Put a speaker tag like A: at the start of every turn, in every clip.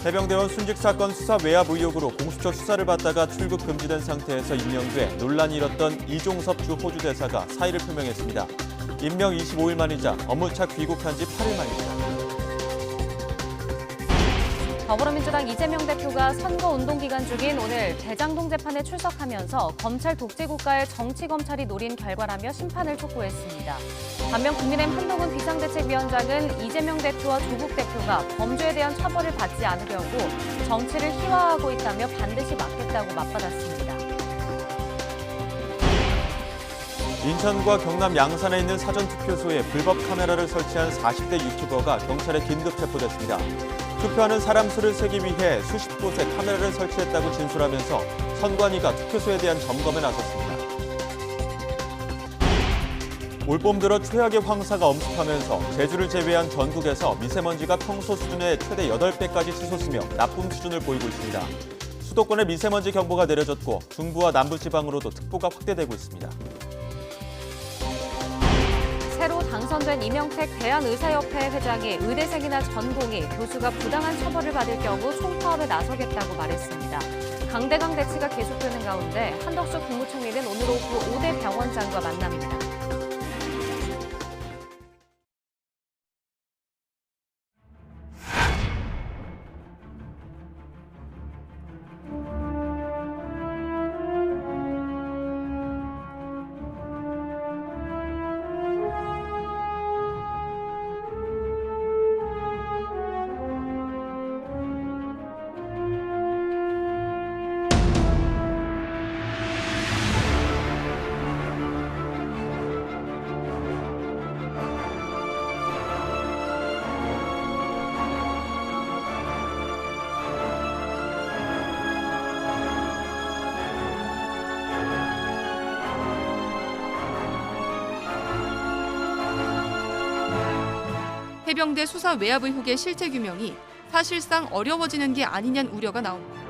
A: 해병대원 순직 사건 수사 외압 의혹으로 공수처 수사를 받다가 출국 금지된 상태에서 임명돼 논란이 일었던 이종섭 주 호주 대사가 사의를 표명했습니다. 임명 25일 만이자 업무차 귀국한 지 8일 만입니다.
B: 더불어민주당 이재명 대표가 선거운동 기간 중인 오늘 대장동 재판에 출석하면서 검찰 독재국가의 정치검찰이 노린 결과라며 심판을 촉구했습니다. 반면 국민의힘 한동훈 비상대책위원장은 이재명 대표와 조국 대표가 범죄에 대한 처벌을 받지 않으려고 정치를 희화화하고 있다며 반드시 막겠다고 맞받았습니다.
A: 인천과 경남 양산에 있는 사전투표소에 불법 카메라를 설치한 40대 유튜버가 경찰에 긴급 체포됐습니다. 투표하는 사람 수를 세기 위해 수십 곳에 카메라를 설치했다고 진술하면서 선관위가 투표소에 대한 점검에 나섰습니다. 올봄 들어 최악의 황사가 엄습하면서 제주를 제외한 전국에서 미세먼지가 평소 수준의 최대 8배까지 치솟으며 나쁨 수준을 보이고 있습니다. 수도권에 미세먼지 경보가 내려졌고 중부와 남부지방으로도 특보가 확대되고 있습니다.
B: 새로 당선된 이명택 대한의사협회 회장이 의대생이나 전공의 교수가 부당한 처벌을 받을 경우 총파업에 나서겠다고 말했습니다. 강대강 대치가 계속되는 가운데 한덕수 국무총리는 오늘 오후 5대 병원장과 만납니다.
C: 해병대 수사 외압 의혹의 실체 규명이 사실상 어려워지는 게 아니냐는 우려가 나옵니다.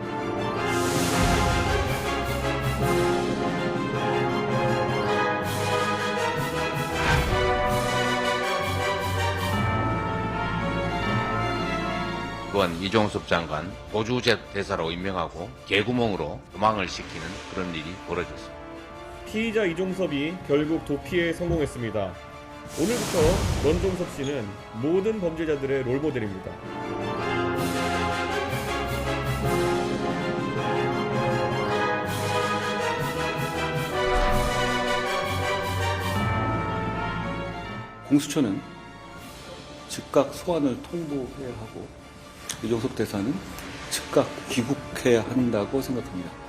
D: 또한 이종섭 장관 호주 대사로 임명하고 개구멍으로 도망을 시키는 그런 일이 벌어졌습니다.
E: 피의자 이종섭이 결국 도피에 성공했습니다. 오늘부터 런종섭 씨는 모든 범죄자들의 롤모델입니다.
F: 공수처는 즉각 소환을 통보해야 하고 이종섭 대사는 즉각 귀국해야 한다고 생각합니다.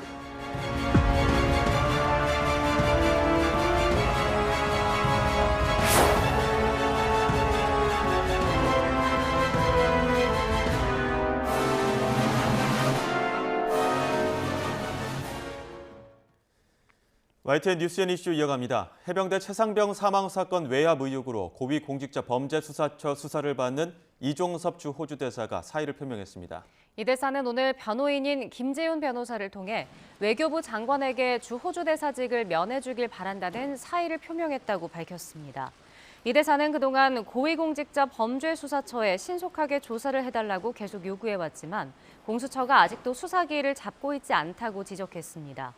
A: YTN 뉴스앤 이슈 이어갑니다. 해병대 최상병 사망 사건 외압 의혹으로 고위공직자범죄수사처 수사를 받는 이종섭 주 호주 대사가 사의를 표명했습니다.
B: 이 대사는 오늘 변호인인 김재윤 변호사를 통해 외교부 장관에게 주 호주 대사직을 면해주길 바란다는 사의를 표명했다고 밝혔습니다. 이 대사는 그동안 고위공직자 범죄수사처에 신속하게 조사를 해달라고 계속 요구해왔지만 공수처가 아직도 수사 기일을 잡고 있지 않다고 지적했습니다.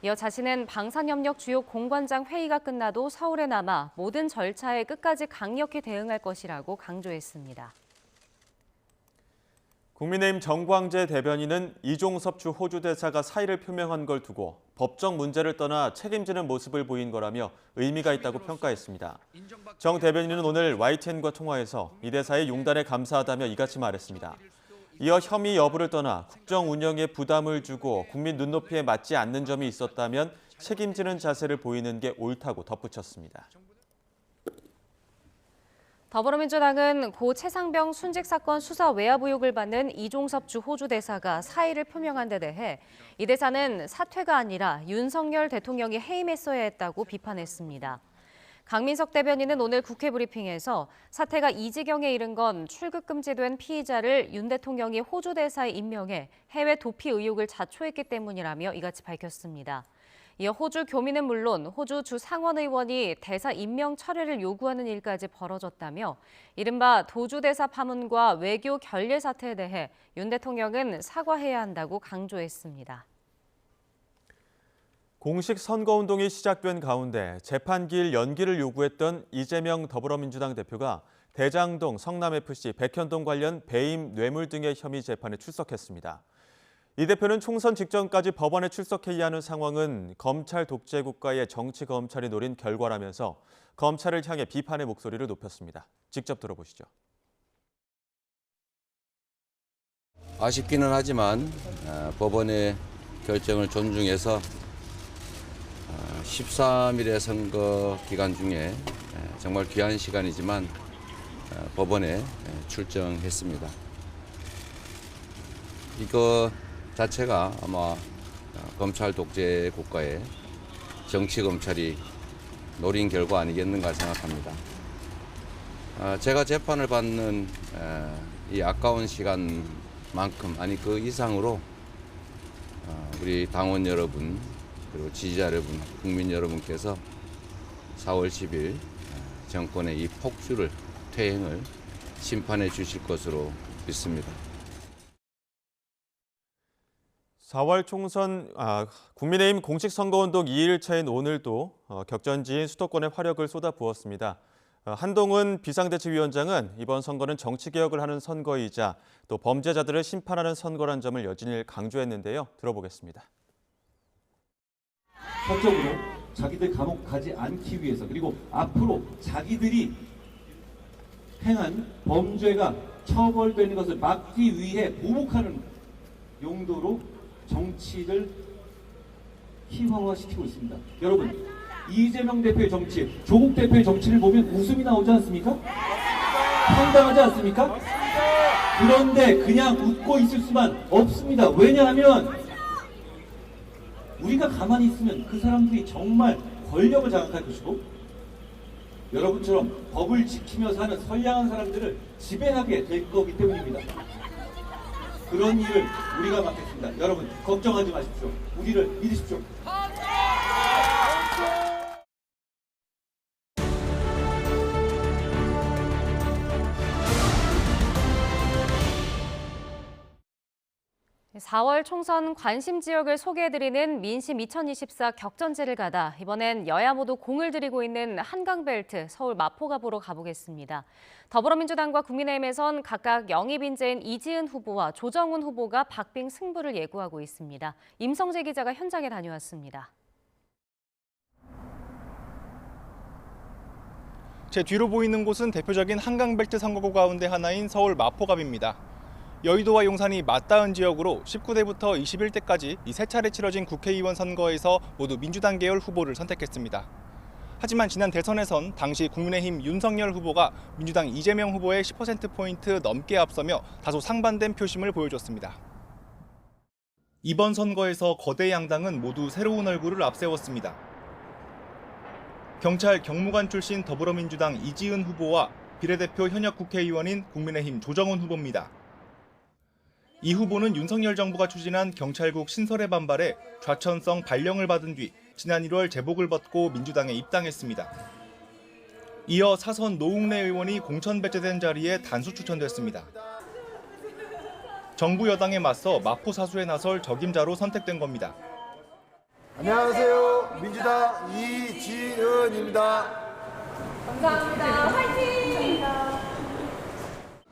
B: 이어 자신은 방산협력 주요 공관장 회의가 끝나도 서울에 남아 모든 절차에 끝까지 강력히 대응할 것이라고 강조했습니다.
A: 국민의힘 정광재 대변인은 이종섭 주 호주 대사가 사의를 표명한 걸 두고 법적 문제를 떠나 책임지는 모습을 보인 거라며 의미가 있다고 평가했습니다. 정 대변인은 오늘 YTN과 통화에서 이 대사의 용단에 감사하다며 이같이 말했습니다. 이어 혐의 여부를 떠나 국정 운영에 부담을 주고 국민 눈높이에 맞지 않는 점이 있었다면 책임지는 자세를 보이는 게 옳다고 덧붙였습니다.
B: 더불어민주당은 고 최상병 순직 사건 수사 외압 의혹을 받는 이종섭 주 호주 대사가 사의를 표명한 데 대해 이 대사는 사퇴가 아니라 윤석열 대통령이 해임했어야 했다고 비판했습니다. 강민석 대변인은 오늘 국회 브리핑에서 사태가 이 지경에 이른 건 출국 금지된 피의자를 윤 대통령이 호주 대사에 임명해 해외 도피 의혹을 자초했기 때문이라며 이같이 밝혔습니다. 이어 호주 교민은 물론 호주 주 상원의원이 대사 임명 철회를 요구하는 일까지 벌어졌다며 이른바 도주대사 파문과 외교 결례 사태에 대해 윤 대통령은 사과해야 한다고 강조했습니다.
A: 공식 선거운동이 시작된 가운데 재판기일 연기를 요구했던 이재명 더불어민주당 대표가 대장동, 성남FC, 백현동 관련 배임, 뇌물 등의 혐의 재판에 출석했습니다. 이 대표는 총선 직전까지 법원에 출석해야 하는 상황은 검찰 독재 국가의 정치 검찰이 노린 결과라면서 검찰을 향해 비판의 목소리를 높였습니다. 직접 들어보시죠.
G: 아쉽기는 하지만 법원의 결정을 존중해서 13일의 선거 기간 중에 정말 귀한 시간이지만 법원에 출정했습니다. 이거 자체가 아마 검찰 독재 국가의 정치 검찰이 노린 결과 아니겠는가 생각합니다. 제가 재판을 받는 이 아까운 시간만큼 아니 그 이상으로 우리 당원 여러분 그리고 지지자 여러분, 국민 여러분께서 4월 10일 정권의 이 폭주를, 퇴행을 심판해 주실 것으로 믿습니다.
A: 4월 총선 국민의힘 공식 선거운동 2일차인 오늘도 격전지인 수도권에 화력을 쏟아부었습니다. 한동훈 비상대책위원장은 이번 선거는 정치개혁을 하는 선거이자 또 범죄자들을 심판하는 선거란 점을 여진히 강조했는데요. 들어보겠습니다.
H: 법적으로 자기들 감옥 가지 않기 위해서 그리고 앞으로 자기들이 행한 범죄가 처벌되는 것을 막기 위해 보복하는 용도로 정치를 희화화시키고 있습니다. 여러분, 이재명 대표의 정치, 조국 대표의 정치를 보면 웃음이 나오지 않습니까? 황당하지 않습니까? 그런데 그냥 웃고 있을 수만 없습니다. 왜냐하면 우리가 가만히 있으면 그 사람들이 정말 권력을 장악할 것이고 여러분처럼 법을 지키며 사는 선량한 사람들을 지배하게 될 거기 때문입니다. 그런 일을 우리가 맡겠습니다. 여러분 걱정하지 마십시오. 우리를 믿으십시오.
B: 4월 총선 관심 지역을 소개해드리는 민심 2024 격전지를 가다 이번엔 여야 모두 공을 들이고 있는 한강벨트 서울 마포갑으로 가보겠습니다. 더불어민주당과 국민의힘에선 각각 영입 인재인 이지은 후보와 조정훈 후보가 박빙 승부를 예고하고 있습니다. 임성재 기자가 현장에 다녀왔습니다.
I: 제 뒤로 보이는 곳은 대표적인 한강벨트 선거구 가운데 하나인 서울 마포갑입니다. 여의도와 용산이 맞닿은 지역으로 19대부터 21대까지 이 세 차례 치러진 국회의원 선거에서 모두 민주당 계열 후보를 선택했습니다. 하지만 지난 대선에선 당시 국민의힘 윤석열 후보가 민주당 이재명 후보의 10%포인트 넘게 앞서며 다소 상반된 표심을 보여줬습니다. 이번 선거에서 거대 양당은 모두 새로운 얼굴을 앞세웠습니다. 경찰 경무관 출신 더불어민주당 이지은 후보와 비례대표 현역 국회의원인 국민의힘 조정훈 후보입니다. 이 후보는 윤석열 정부가 추진한 경찰국 신설에 반발해 좌천성 발령을 받은 뒤 지난 1월 제복을 벗고 민주당에 입당했습니다. 이어 사선 노웅래 의원이 공천 배제된 자리에 단수 추천됐습니다. 정부 여당에 맞서 마포 사수에 나설 적임자로 선택된 겁니다.
J: 안녕하세요. 민주당 이지은입니다.
K: 감사합니다. 화이팅!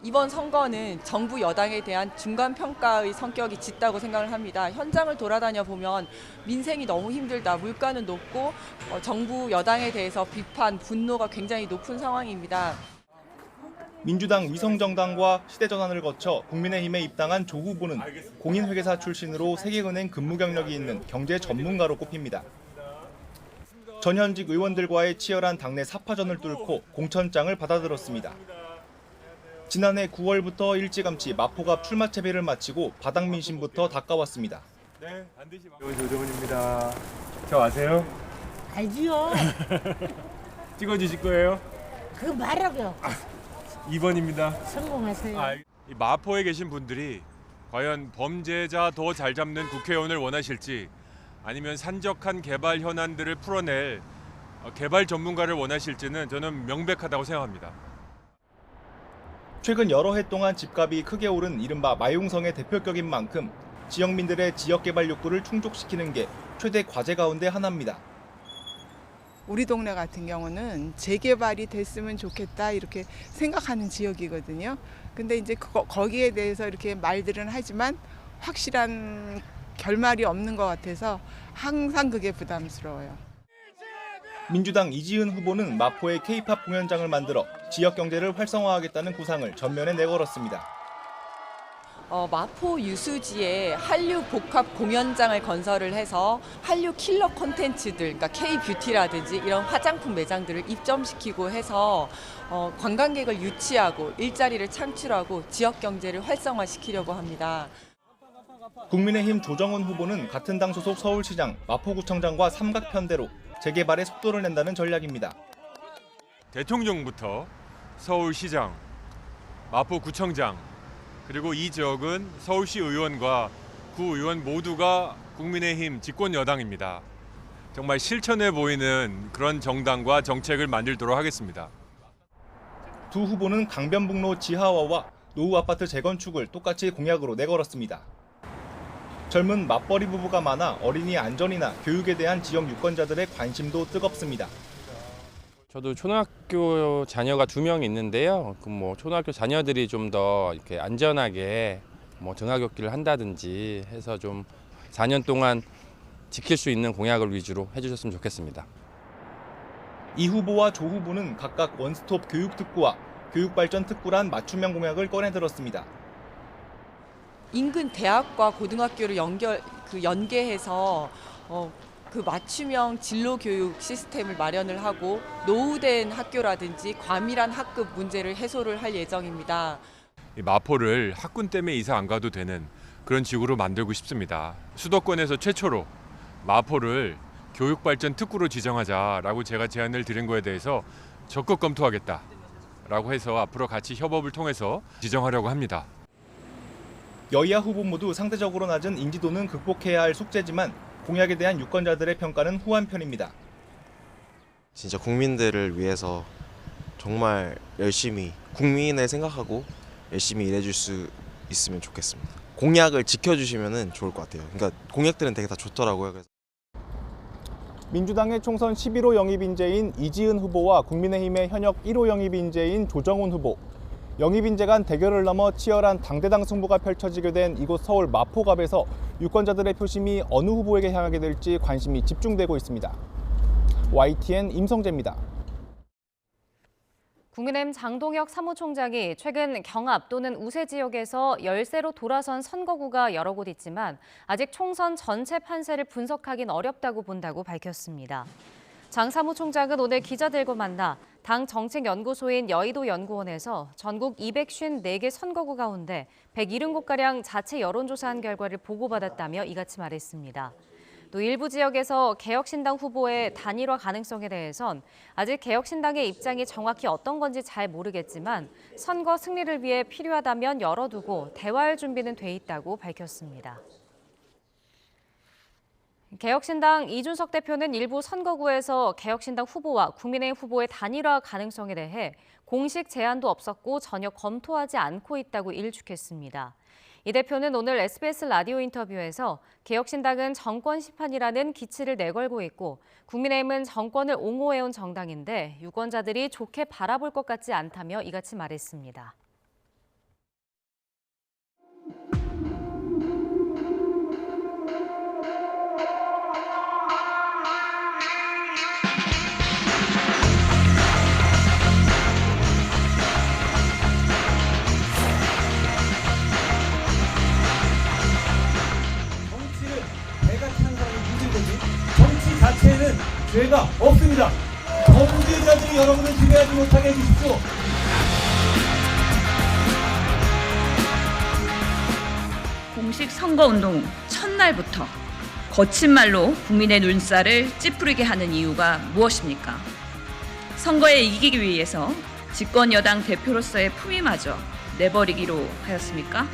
K: 이번 선거는 정부 여당에 대한 중간평가의 성격이 짙다고 생각을 합니다. 현장을 돌아다녀 보면 민생이 너무 힘들다, 물가는 높고 정부 여당에 대해서 비판, 분노가 굉장히 높은 상황입니다.
I: 민주당 위성정당과 시대전환을 거쳐 국민의힘에 입당한 조 후보는 공인회계사 출신으로 세계은행 근무 경력이 있는 경제 전문가로 꼽힙니다. 전현직 의원들과의 치열한 당내 사파전을 뚫고 공천장을 받아들었습니다. 지난해 9월부터 일찌감치 마포갑 출마 채비를 마치고 바닥 민심부터 닦아왔습니다.
L: 네, 반드시 조정훈입니다. 저 아세요?
M: 알지요.
L: 찍어주실 거예요?
M: 그거 말하고요.
L: 2번입니다.
M: 성공하세요.
L: 이 마포에 계신 분들이 과연 범죄자 더 잘 잡는 국회의원을 원하실지 아니면 산적한 개발 현안들을 풀어낼 개발 전문가를 원하실지는 저는 명백하다고 생각합니다.
I: 최근 여러 해 동안 집값이 크게 오른 이른바 마용성의 대표격인 만큼 지역민들의 지역개발 욕구를 충족시키는 게 최대 과제 가운데 하나입니다.
N: 우리 동네 같은 경우는 재개발이 됐으면 좋겠다 이렇게 생각하는 지역이거든요. 근데 이제 거기에 대해서 이렇게 말들은 하지만 확실한 결말이 없는 것 같아서 항상 그게 부담스러워요.
I: 민주당 이지은 후보는 마포에 K-팝 공연장을 만들어 지역 경제를 활성화하겠다는 구상을 전면에 내걸었습니다.
K: 마포 유수지에 한류 복합 공연장을 건설을 해서 한류 킬러 콘텐츠들, 그러니까 K-뷰티라든지 이런 화장품 매장들을 입점시키고 해서 관광객을 유치하고 일자리를 창출하고 지역 경제를 활성화시키려고 합니다.
I: 국민의힘 조정훈 후보는 같은 당 소속 서울시장, 마포구청장과 삼각편대로 재개발에 속도를 낸다는 전략입니다.
L: 대통령부터 서울시장, 마포구청장, 그리고 이 지역은 서울시 의원과 구의원 모두가 국민의힘 집권 여당입니다. 정말 실천해 보이는 그런 정당과 정책을 만들도록 하겠습니다.
I: 두 후보는 강변북로 지하화와 노후 아파트 재건축을 똑같이 공약으로 내걸었습니다. 젊은 맞벌이 부부가 많아 어린이 안전이나 교육에 대한 지역 유권자들의 관심도 뜨겁습니다.
O: 저도 초등학교 자녀가 2명 있는데요. 초등학교 자녀들이 좀 더 이렇게 안전하게 등하굣길을 한다든지 해서 좀 4년 동안 지킬 수 있는 공약을 위주로 해주셨으면 좋겠습니다.
I: 이 후보와 조 후보는 각각 원스톱 교육특구와 교육발전특구란 맞춤형 공약을 꺼내들었습니다.
K: 인근 대학과 고등학교를 연계해서 그 맞춤형 진로 교육 시스템을 마련을 하고 노후된 학교라든지 과밀한 학급 문제를 해소를 할 예정입니다.
L: 이 마포를 학군 때문에 이사 안 가도 되는 그런 지구로 만들고 싶습니다. 수도권에서 최초로 마포를 교육발전 특구로 지정하자라고 제가 제안을 드린 거에 대해서 적극 검토하겠다라고 해서 앞으로 같이 협업을 통해서 지정하려고 합니다.
I: 여야 후보 모두 상대적으로 낮은 인지도는 극복해야 할 숙제지만 공약에 대한 유권자들의 평가는 후한 편입니다.
P: 진짜 국민들을 위해서 정말 열심히 국민을 생각하고 열심히 일해줄 수 있으면 좋겠습니다. 공약을 지켜주시면 좋을 것 같아요. 그러니까 공약들은 되게 다 좋더라고요. 그래서.
I: 민주당의 총선 11호 영입 인재인 이지은 후보와 국민의힘의 현역 1호 영입 인재인 조정훈 후보. 영입 인재 간 대결을 넘어 치열한 당대당 승부가 펼쳐지게 된 이곳 서울 마포갑에서 유권자들의 표심이 어느 후보에게 향하게 될지 관심이 집중되고 있습니다. YTN 임성재입니다.
B: 국민의힘 장동혁 사무총장이 최근 경합 또는 우세 지역에서 열세로 돌아선 선거구가 여러 곳 있지만 아직 총선 전체 판세를 분석하긴 어렵다고 본다고 밝혔습니다. 장 사무총장은 오늘 기자들과 만나 당 정책연구소인 여의도연구원에서 전국 254개 선거구 가운데 170곳가량 자체 여론조사한 결과를 보고받았다며 이같이 말했습니다. 또 일부 지역에서 개혁신당 후보의 단일화 가능성에 대해선 아직 개혁신당의 입장이 정확히 어떤 건지 잘 모르겠지만 선거 승리를 위해 필요하다면 열어두고 대화할 준비는 돼 있다고 밝혔습니다. 개혁신당 이준석 대표는 일부 선거구에서 개혁신당 후보와 국민의힘 후보의 단일화 가능성에 대해 공식 제안도 없었고 전혀 검토하지 않고 있다고 일축했습니다. 이 대표는 오늘 SBS 라디오 인터뷰에서 개혁신당은 정권 심판이라는 기치를 내걸고 있고 국민의힘은 정권을 옹호해온 정당인데 유권자들이 좋게 바라볼 것 같지 않다며 이같이 말했습니다.
H: 정치 자체에는 죄가 없습니다. 범죄자들이 여러분을 지배하지 못하게 해주십시오.
Q: 공식 선거운동 첫날부터 거친 말로 국민의 눈살을 찌푸리게 하는 이유가 무엇입니까? 선거에 이기기 위해서 집권 여당 대표로서의 품위마저 내버리기로 하였습니까?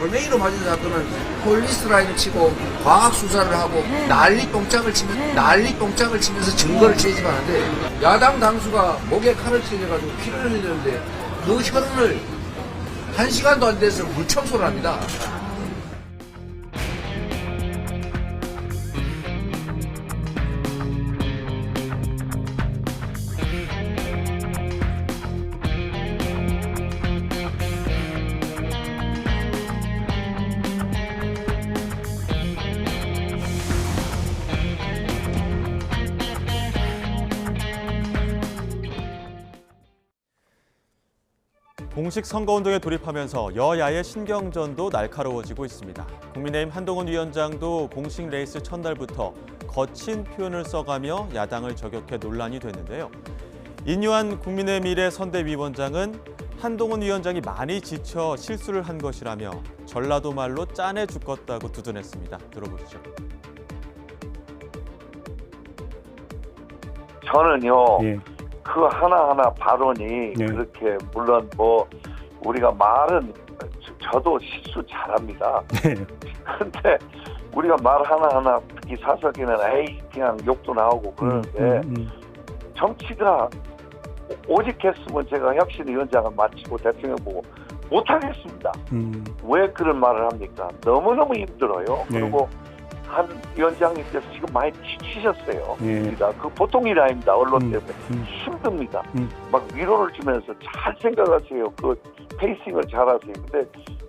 R: 골뱅이로 맞은 사건은 폴리스 라인을 치고 과학 수사를 하고 난리 똥짝을 치면서 증거를 채집하는데 야당 당수가 목에 칼을 찔려가지고 피를 흘리는데 그 혈흔을 1시간도 안 돼서 물청소를 합니다.
A: 공식 선거운동에 돌입하면서 여야의 신경전도 날카로워지고 있습니다. 국민의힘 한동훈 위원장도 공식 레이스 첫날부터 거친 표현을 써가며 야당을 저격해 논란이 됐는데요. 인유한 국민의힘 미래 선대위원장은 한동훈 위원장이 많이 지쳐 실수를 한 것이라며 전라도 말로 짠해 죽겠다고 두둔했습니다. 들어보시죠.
S: 저는요. 그 하나하나 발언이 그렇게 물론 뭐 우리가 말은 저도 실수 잘합니다. 그런데 우리가 말 하나하나 특히 사석에는 에이 그냥 욕도 나오고 그러는데 정치가 오직했으면 제가 혁신위원장을 마치고 대통령 보고 못하겠습니다. 왜 그런 말을 합니까? 너무너무 힘들어요. 그리고 한 위원장님께서 지금 많이 지치셨어요. 그 보통 일이 아닙니다. 언론 때문에 힘듭니다. 막 위로를 주면서 잘 생각하세요. 그 페이싱을 잘하세요. 근데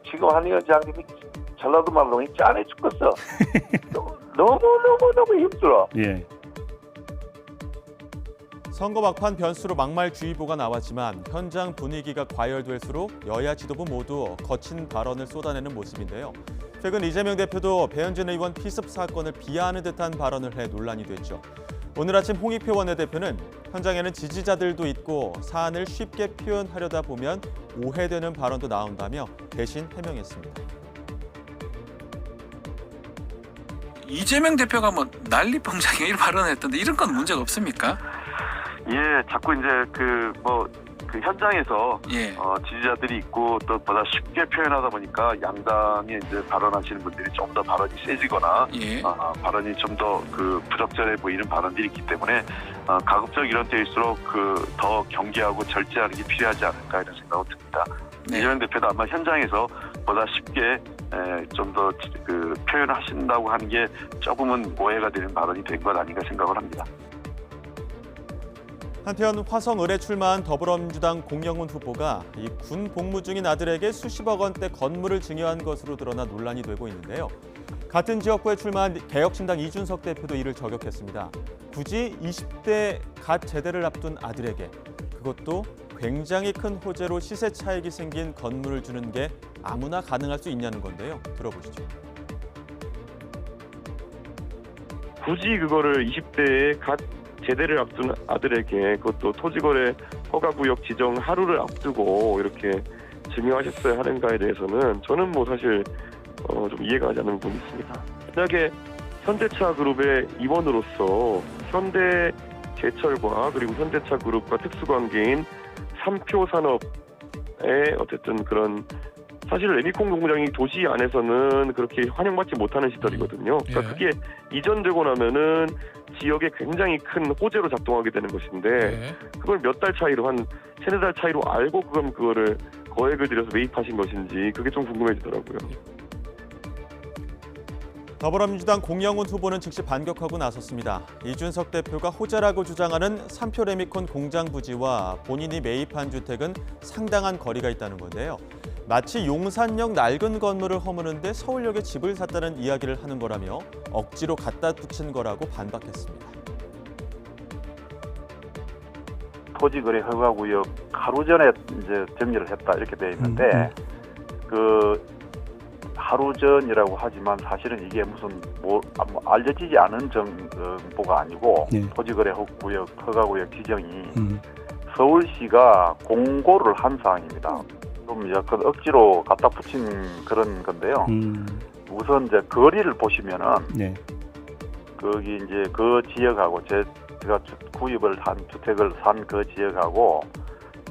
S: 지금 한 위원장님이 전라도 말로 짠해 죽겠어. 너무 힘들어.
A: 선거 막판 변수로 막말주의보가 나왔지만 현장 분위기가 과열될수록 여야 지도부 모두 거친 발언을 쏟아내는 모습인데요. 최근 이재명 대표도 배현진 의원 피습 사건을 비하하는 듯한 발언을 해 논란이 됐죠. 오늘 아침 홍익표 원내대표는 현장에는 지지자들도 있고 사안을 쉽게 표현하려다 보면 오해되는 발언도 나온다며 대신 해명했습니다.
T: 이재명 대표가 뭐 난리뻥장에 이런 발언을 했던데 이런 건 문제가 없습니까?
S: 예, 자꾸 이제 그 현장에서 지지자들이 있고 또 보다 쉽게 표현하다 보니까 양당에 이제 발언하시는 분들이 좀 더 발언이 세지거나 발언이 좀 더 그 부적절해 보이는 발언들이 있기 때문에 가급적 이런 때일수록 더 경계하고 절제하는 게 필요하지 않을까 이런 생각은 듭니다. 이재명 대표도 아마 현장에서 보다 쉽게 좀 더 그 표현하신다고 하는 게 조금은 오해가 되는 발언이 된 것 아닌가 생각을 합니다.
A: 한편 화성을에 출마한 더불어민주당 공영훈 후보가 이 군 복무 중인 아들에게 수십억 원대 건물을 증여한 것으로 드러나 논란이 되고 있는데요. 같은 지역구에 출마한 개혁신당 이준석 대표도 이를 저격했습니다. 굳이 20대 갓 제대를 앞둔 아들에게 그것도 굉장히 큰 호재로 시세 차익이 생긴 건물을 주는 게 아무나 가능할 수 있냐는 건데요. 들어보시죠.
U: 굳이 그거를 20대에 갓 제대를 앞둔 아들에게 그것도 토지거래 허가구역 지정 하루를 앞두고 이렇게 증여하셨어야 하는가에 대해서는 저는 뭐 사실 좀 이해가 가지 않는 부분이 있습니다. 만약에 현대차 그룹의 임원으로서 현대제철과 그리고 현대차 그룹과 특수관계인 삼표산업의 어쨌든 그런 사실 레미콘 공장이 도시 안에서는 그렇게 환영받지 못하는 시설이거든요. 그러니까 그게 이전되고 나면은 지역에 굉장히 큰 호재로 작동하게 되는 것인데 그걸 몇 달 차이로 한 3-4달 차이로 알고 그거를 거액을 들여서 매입하신 것인지 그게 좀 궁금해지더라고요.
A: 더불어민주당 공영훈 후보는 즉시 반격하고 나섰습니다. 이준석 대표가 호재라고 주장하는 3표 레미콘 공장 부지와 본인이 매입한 주택은 상당한 거리가 있다는 건데요. 마치 용산역 낡은 건물을 허무는데 서울역에 집을 샀다는 이야기를 하는 거라며 억지로 갖다 붙인 거라고 반박했습니다.
S: 토지거래 허가구역 하루 전에 이제 정리를 했다 이렇게 돼 있는데 그 하루 전이라고 하지만 사실은 이게 무슨 알려지지 않은 정보가 아니고 토지거래 허가구역 지정이 서울시가 공고를 한 사항입니다. 좀 약간 억지로 갖다 붙인 그런 건데요. 우선 이제 거리를 보시면은 거기 이제 그 지역하고 제가 구입을 한 주택을 산 그 지역하고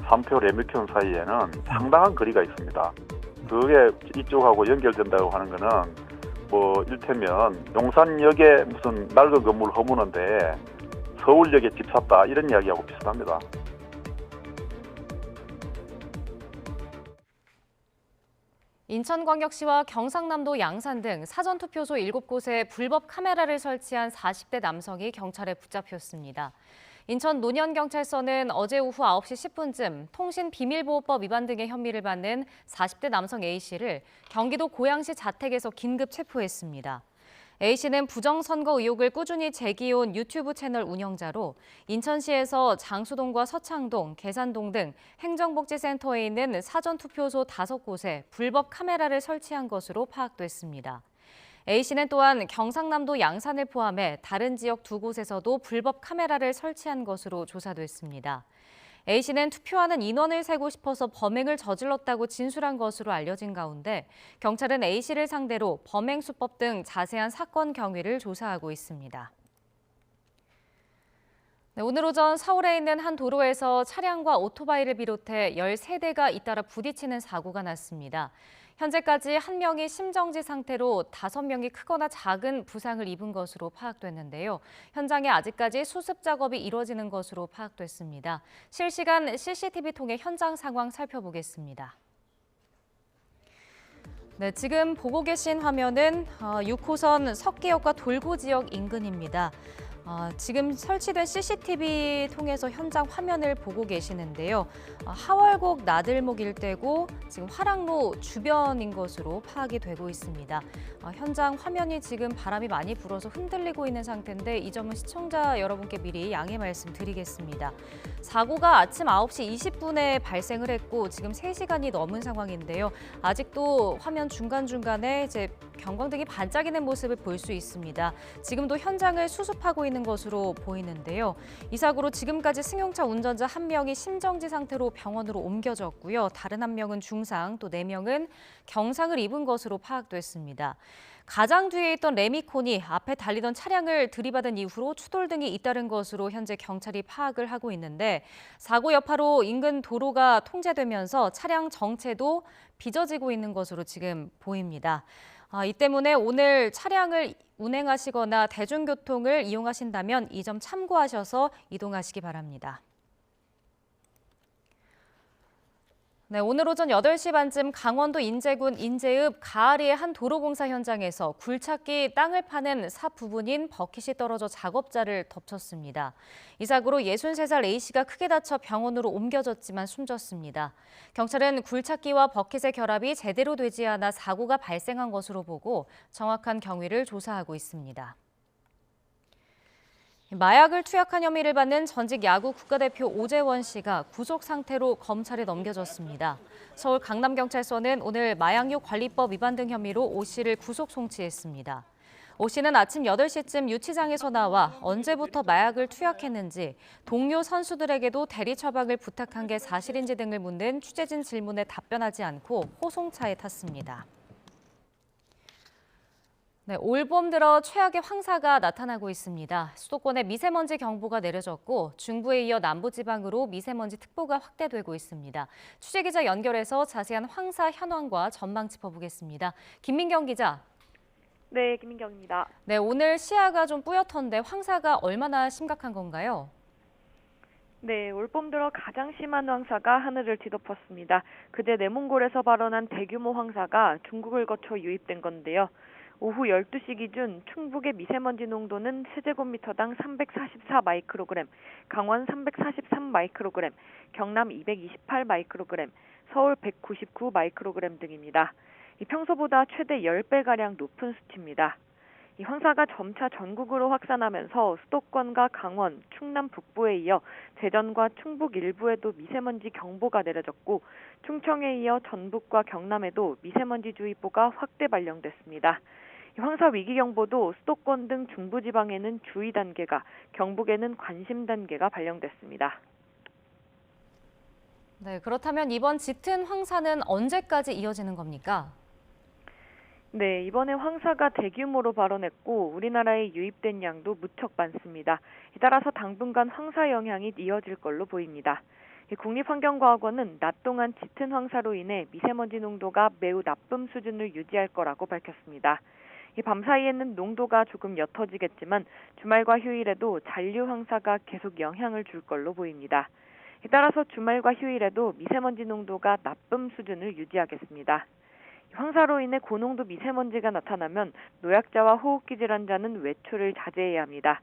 S: 3표 레미콘 사이에는 상당한 거리가 있습니다. 그게 이쪽하고 연결된다고 하는 거는 뭐 일테면 용산역에 무슨 낡은 건물 허무는데 서울역에 집 샀다 이런 이야기하고 비슷합니다.
B: 인천광역시와 경상남도 양산 등 사전투표소 7곳에 불법 카메라를 설치한 40대 남성이 경찰에 붙잡혔습니다. 인천 논현경찰서는 어제 오후 9시 10분쯤 통신비밀보호법 위반 등의 혐의를 받는 40대 남성 A씨를 경기도 고양시 자택에서 긴급 체포했습니다. A씨는 부정선거 의혹을 꾸준히 제기해온 유튜브 채널 운영자로 인천시에서 장수동과 서창동, 계산동 등 행정복지센터에 있는 사전투표소 5곳에 불법 카메라를 설치한 것으로 파악됐습니다. A씨는 또한 경상남도 양산을 포함해 다른 지역 2곳에서도 불법 카메라를 설치한 것으로 조사됐습니다. A씨는 투표하는 인원을 세고 싶어서 범행을 저질렀다고 진술한 것으로 알려진 가운데 경찰은 A씨를 상대로 범행 수법 등 자세한 사건 경위를 조사하고 있습니다. 네, 오늘 오전 서울에 있는 한 도로에서 차량과 오토바이를 비롯해 13대가 잇따라 부딪히는 사고가 났습니다. 현재까지 1명이 심정지 상태로 5명이 크거나 작은 부상을 입은 것으로 파악됐는데요. 현장에 아직까지 수습 작업이 이루어지는 것으로 파악됐습니다. 실시간 CCTV 통해 현장 상황 살펴보겠습니다. 네, 지금 보고 계신 화면은 6호선 석계역과 돌고 지역 인근입니다. 지금 설치된 CCTV 통해서 현장 화면을 보고 계시는데요. 하월곡 나들목 일대고 지금 화랑로 주변인 것으로 파악이 되고 있습니다. 현장 화면이 지금 바람이 많이 불어서 흔들리고 있는 상태인데 이 점은 시청자 여러분께 미리 양해 말씀드리겠습니다. 사고가 아침 9시 20분에 발생을 했고 지금 3시간이 넘은 상황인데요. 아직도 화면 중간중간에 이제 경광등이 반짝이는 모습을 볼 수 있습니다. 지금도 현장을 수습하고 있는 것으로 보이는데요. 이 사고로 지금까지 승용차 운전자 1명이 심정지 상태로 병원으로 옮겨졌고요. 다른 1명은 중상, 또 4명은 경상을 입은 것으로 파악됐습니다. 가장 뒤에 있던 레미콘이 앞에 달리던 차량을 들이받은 이후로 추돌등이 잇따른 것으로 현재 경찰이 파악을 하고 있는데 사고 여파로 인근 도로가 통제되면서 차량 정체도 빚어지고 있는 것으로 지금 보입니다. 이 때문에 오늘 차량을 운행하시거나 대중교통을 이용하신다면 이 점 참고하셔서 이동하시기 바랍니다. 네, 오늘 오전 8시 반쯤 강원도 인제군 인제읍 가아리의 한 도로공사 현장에서 굴착기 땅을 파는 삽 부분인 버킷이 떨어져 작업자를 덮쳤습니다. 이 사고로 63살 A씨가 크게 다쳐 병원으로 옮겨졌지만 숨졌습니다. 경찰은 굴착기와 버킷의 결합이 제대로 되지 않아 사고가 발생한 것으로 보고 정확한 경위를 조사하고 있습니다. 마약을 투약한 혐의를 받는 전직 야구 국가대표 오재원 씨가 구속 상태로 검찰에 넘겨졌습니다. 서울 강남경찰서는 오늘 마약류 관리법 위반 등 혐의로 오 씨를 구속 송치했습니다. 오 씨는 아침 8시쯤 유치장에서 나와 언제부터 마약을 투약했는지, 동료 선수들에게도 대리 처방을 부탁한 게 사실인지 등을 묻는 취재진 질문에 답변하지 않고 호송차에 탔습니다. 네, 올 봄 들어 최악의 황사가 나타나고 있습니다. 수도권에 미세먼지 경보가 내려졌고 중부에 이어 남부지방으로 미세먼지 특보가 확대되고 있습니다. 취재기자 연결해서 자세한 황사 현황과 전망 짚어보겠습니다. 김민경 기자.
C: 네, 김민경입니다.
B: 네, 오늘 시야가 좀 뿌옇던데 황사가 얼마나 심각한 건가요?
C: 네, 올봄 들어 가장 심한 황사가 하늘을 뒤덮었습니다. 그제 내몽골에서 발원한 대규모 황사가 중국을 거쳐 유입된 건데요. 오후 12시 기준 충북의 미세먼지 농도는 세제곱미터당 344 마이크로그램, 강원 343 마이크로그램, 경남 228 마이크로그램, 서울 199 마이크로그램 등입니다. 평소보다 최대 10배가량 높은 수치입니다. 이 황사가 점차 전국으로 확산하면서 수도권과 강원, 충남 북부에 이어 대전과 충북 일부에도 미세먼지 경보가 내려졌고 충청에 이어 전북과 경남에도 미세먼지주의보가 확대 발령됐습니다. 황사 위기경보도 수도권 등 중부지방에는 주의 단계가, 경북에는 관심 단계가 발령됐습니다.
B: 네, 그렇다면 이번 짙은 황사는 언제까지 이어지는 겁니까?
C: 네, 이번에 황사가 대규모로 발원했고 우리나라에 유입된 양도 무척 많습니다. 따라서 당분간 황사 영향이 이어질 걸로 보입니다. 국립환경과학원은 낮 동안 짙은 황사로 인해 미세먼지 농도가 매우 나쁨 수준을 유지할 거라고 밝혔습니다. 밤사이에는 농도가 조금 옅어지겠지만 주말과 휴일에도 잔류 황사가 계속 영향을 줄 걸로 보입니다. 따라서 주말과 휴일에도 미세먼지 농도가 나쁨 수준을 유지하겠습니다. 황사로 인해 고농도 미세먼지가 나타나면 노약자와 호흡기 질환자는 외출을 자제해야 합니다.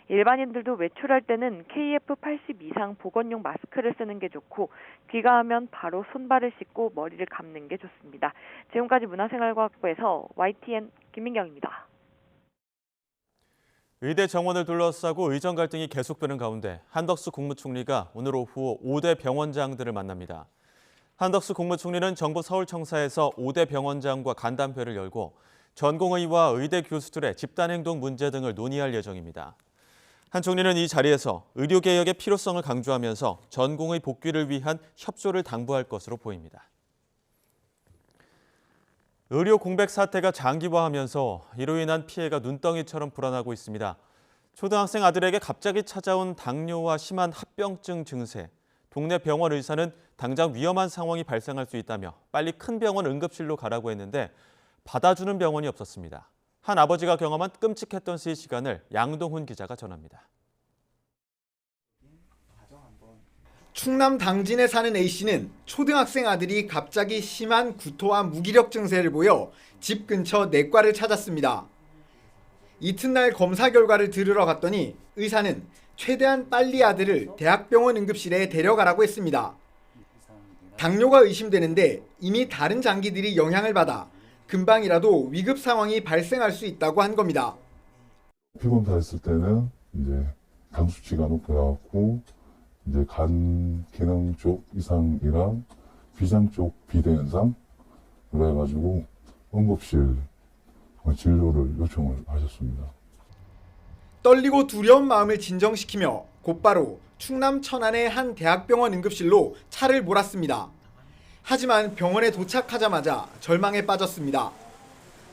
C: 일반인들도 외출할 때는 KF80 이상 보건용 마스크를 쓰는 게 좋고 귀가하면 바로 손발을 씻고 머리를 감는 게 좋습니다. 지금까지 문화생활과학부에서 YTN 김민경입니다.
A: 의대 정원을 둘러싸고 의정 갈등이 계속되는 가운데 한덕수 국무총리가 오늘 오후 5대 병원장들을 만납니다. 한덕수 국무총리는 정부 서울청사에서 5대 병원장과 간담회를 열고 전공의와 의대 교수들의 집단행동 문제 등을 논의할 예정입니다. 한 총리는 이 자리에서 의료개혁의 필요성을 강조하면서 전공의 복귀를 위한 협조를 당부할 것으로 보입니다. 의료 공백 사태가 장기화하면서 이로 인한 피해가 눈덩이처럼 불어나고 있습니다. 초등학생 아들에게 갑자기 찾아온 당뇨와 심한 합병증 증세. 동네 병원 의사는 당장 위험한 상황이 발생할 수 있다며 빨리 큰 병원 응급실로 가라고 했는데 받아주는 병원이 없었습니다. 한 아버지가 경험한 끔찍했던 그 시간을 양동훈 기자가 전합니다.
D: 충남 당진에 사는 A씨는 초등학생 아들이 갑자기 심한 구토와 무기력 증세를 보여 집 근처 내과를 찾았습니다. 이튿날 검사 결과를 들으러 갔더니 의사는 최대한 빨리 아들을 대학병원 응급실에 데려가라고 했습니다. 당뇨가 의심되는데 이미 다른 장기들이 영향을 받아 금방이라도 위급 상황이 발생할 수 있다고 한 겁니다.
V: 피검사했을 때는 이제 당 수치가 높게 나왔고 이제 간 기능 쪽 이상이랑 비장 쪽 비대 현상 그래가지고 응급실 진료를 요청을 하셨습니다.
D: 떨리고 두려운 마음을 진정시키며 곧바로 충남 천안의 한 대학병원 응급실로 차를 몰았습니다. 하지만 병원에 도착하자마자 절망에 빠졌습니다.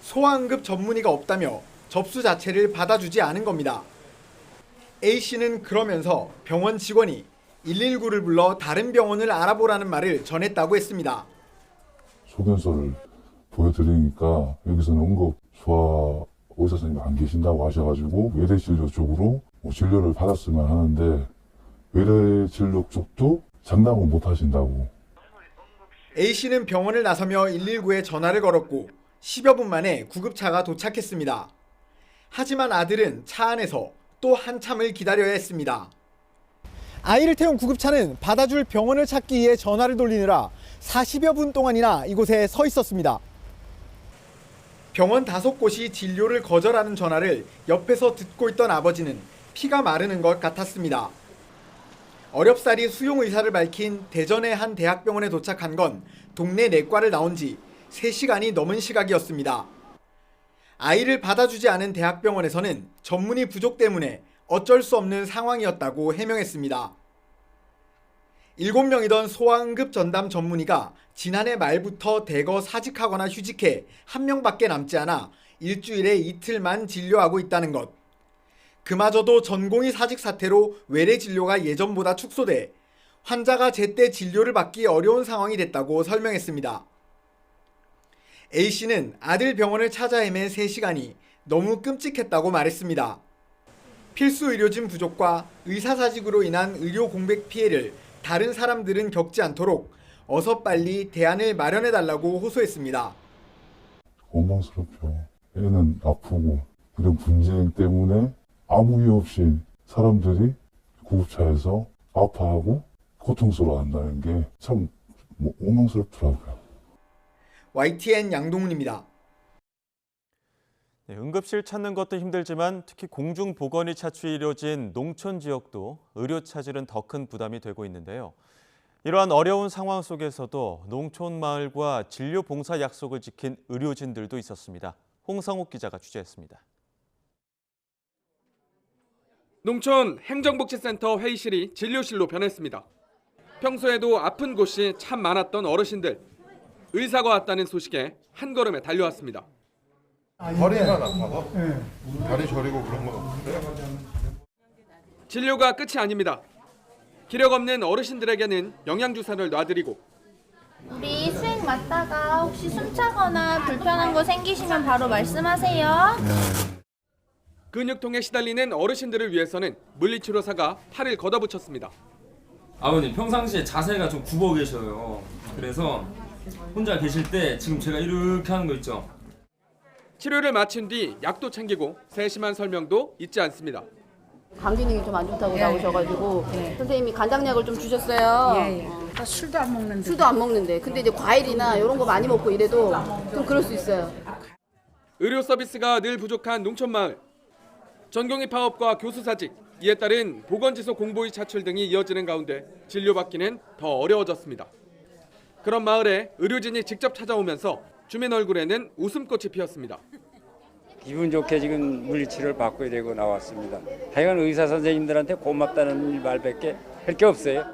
D: 소아응급 전문의가 없다며 접수 자체를 받아주지 않은 겁니다. A씨는 그러면서 병원 직원이 119를 불러 다른 병원을 알아보라는 말을 전했다고 했습니다.
V: 소견서를 보여드리니까 여기서는 응급 소아 의사 선생님이 안 계신다고 하셔가지고 외래 진료 쪽으로 진료를 받았으면 하는데 외래 진료 쪽도 장담은 못 하신다고.
D: A씨는 병원을 나서며 119에 전화를 걸었고 10여 분 만에 구급차가 도착했습니다. 하지만 아들은 차 안에서 또 한참을 기다려야 했습니다. 아이를 태운 구급차는 받아줄 병원을 찾기 위해 전화를 돌리느라 40여 분 동안이나 이곳에 서 있었습니다. 병원 5곳이 진료를 거절하는 전화를 옆에서 듣고 있던 아버지는 피가 마르는 것 같았습니다. 어렵사리 수용 의사를 밝힌 대전의 한 대학병원에 도착한 건 동네 내과를 나온 지 3시간이 넘은 시각이었습니다. 아이를 받아주지 않은 대학병원에서는 전문의 부족 때문에 어쩔 수 없는 상황이었다고 해명했습니다. 7명이던 소아응급 전담 전문의가 지난해 말부터 대거 사직하거나 휴직해 1명밖에 남지 않아 일주일에 이틀만 진료하고 있다는 것. 그마저도 전공의 사직 사태로 외래 진료가 예전보다 축소돼 환자가 제때 진료를 받기 어려운 상황이 됐다고 설명했습니다. A씨는 아들 병원을 찾아 헤맨 3시간이 너무 끔찍했다고 말했습니다. 필수 의료진 부족과 의사사직으로 인한 의료 공백 피해를 다른 사람들은 겪지 않도록 어서 빨리 대안을 마련해달라고 호소했습니다.
V: 원망스럽죠. 애는 아프고 이런 분쟁 때문에 아무 이유 없이 사람들이 구급차에서 아파하고 고통스러워한다는 게 참 원망스럽더라고요.
D: YTN 양동훈입니다.
A: 네, 응급실 찾는 것도 힘들지만 특히 공중보건이 차출이 이뤄진 농촌 지역도 의료 차질은 더 큰 부담이 되고 있는데요. 이러한 어려운 상황 속에서도 농촌 마을과 진료 봉사 약속을 지킨 의료진들도 있었습니다. 홍성욱 기자가 취재했습니다.
W: 농촌 행정복지센터 회의실이 진료실로 변했습니다. 평소에도 아픈 곳이 참 많았던 어르신들. 의사가 왔다는 소식에 한 걸음에 달려왔습니다.
J: 다리 하나 나빠서? 다리 저리고 그런 건 없어요?
W: 진료가 끝이 아닙니다. 기력 없는 어르신들에게는 영양주사를 놔드리고
E: 우리 수행 맞다가 혹시 숨차거나 불편한 거 생기시면 바로 말씀하세요.
W: 근육통에 시달리는 어르신들을 위해서는 물리치료사가 팔을 걷어붙였습니다.
F: 아버님 평상시에 자세가 좀 굽어 계셔요. 그래서 혼자 계실 때 지금 제가 이렇게 하는 거 있죠.
W: 치료를 마친 뒤 약도 챙기고 세심한 설명도 잊지 않습니다.
G: 간 기능이 좀 안 좋다고 나오셔가지고 선생님이 간장약을 좀 주셨어요.
M: 술도 안 먹는데.
G: 술도 안 먹는데. 근데 이제 과일이나 이런 거 많이 먹고 이래도 좀 그럴 수 있어요.
W: 의료 서비스가 늘 부족한 농촌마을. 전공의 파업과 교수사직, 이에 따른 보건지수 공보의 차출 등이 이어지는 가운데 진료받기는 더 어려워졌습니다. 그런 마을에 의료진이 직접 찾아오면서 주민 얼굴에는 웃음꽃이 피었습니다.
X: 기분 좋게 지금 물리치료를 받고 되고 나왔습니다. 하여간 의사 선생님들한테 고맙다는 말밖에 할 게 없어요.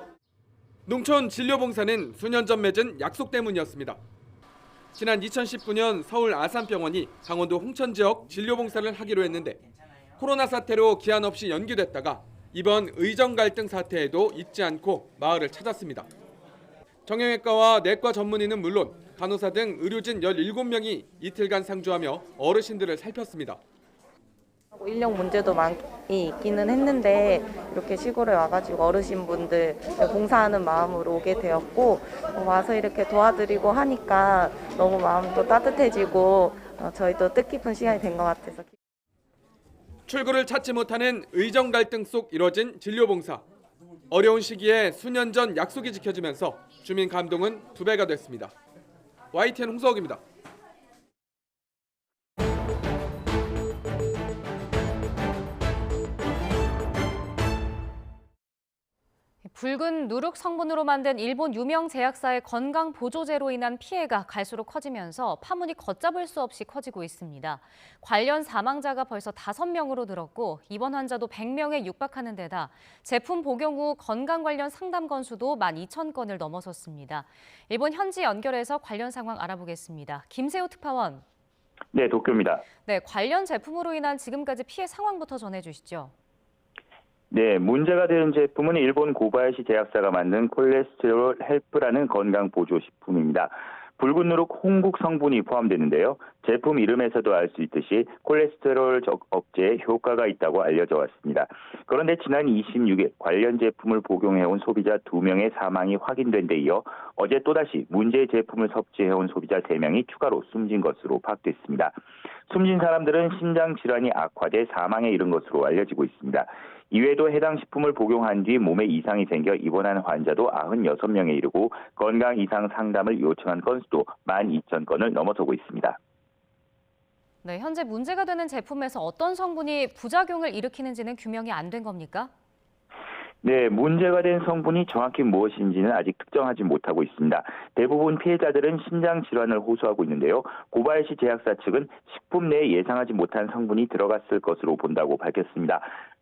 W: 농촌 진료봉사는 수년 전 맺은 약속 때문이었습니다. 지난 2019년 서울 아산병원이 강원도 홍천 지역 진료봉사를 하기로 했는데 코로나 사태로 기한 없이 연기됐다가 이번 의정 갈등 사태에도 잊지 않고 마을을 찾았습니다. 정형외과와 내과 전문의는 물론 간호사 등 의료진 17명이 이틀간 상주하며 어르신들을 살폈습니다.
Y: 인력 문제도 많이 있기는 했는데 이렇게 시골에 와가지고 어르신분들 봉사하는 마음으로 오게 되었고 와서 이렇게 도와드리고 하니까 너무 마음도 따뜻해지고 저희도 뜻깊은 시간이 된 것 같아서.
W: 출구를 찾지 못하는 의정 갈등 속 이뤄진 진료봉사. 어려운 시기에 수년 전 약속이 지켜지면서 주민 감동은 2배가 됐습니다. YTN 홍서욱입니다.
B: 붉은 누룩 성분으로 만든 일본 유명 제약사의 건강 보조제로 인한 피해가 갈수록 커지면서 파문이 걷잡을 수 없이 커지고 있습니다. 관련 사망자가 벌써 5명으로 늘었고 입원 환자도 100명에 육박하는 데다 제품 복용 후 건강 관련 상담 건수도 12,000건을 넘어섰습니다. 일본 현지 연결해서 관련 상황 알아보겠습니다. 김세호 특파원.
Z: 네, 도쿄입니다.
B: 네, 관련 제품으로 인한 지금까지 피해 상황부터 전해주시죠.
Z: 네, 문제가 되는 제품은 일본 고바야시 제약사가 만든 콜레스테롤 헬프라는 건강보조식품입니다. 붉은 누룩 홍국 성분이 포함되는데요. 제품 이름에서도 알 수 있듯이 콜레스테롤 억제에 효과가 있다고 알려져 왔습니다. 그런데 지난 26일 관련 제품을 복용해온 소비자 2명의 사망이 확인된 데 이어 어제 또다시 문제 제품을 섭취해온 소비자 3명이 추가로 숨진 것으로 파악됐습니다. 숨진 사람들은 심장 질환이 악화돼 사망에 이른 것으로 알려지고 있습니다. 이외에도 해당 식품을 복용한 뒤 몸에 이상이 생겨 입원한 환자도 96명에 이르고 건강 이상 상담을 요청한 건수도 12,000건을 넘어서고 있습니다.
B: 네, 현재 문제가 되는 제품에서 어떤 성분이 부작용을 일으키는지는 규명이 안 된 겁니까?
Z: 네, 문제가 된 성분이 정확히 무엇인지는 아직 특정하지 못하고 있습니다. 대부분 피해자들은 심장 질환을 호소하고 있는데요. 고바야시 제약사 측은 식품 내에 예상하지 못한 성분이 들어갔을 것으로 본다고 밝혔습니다.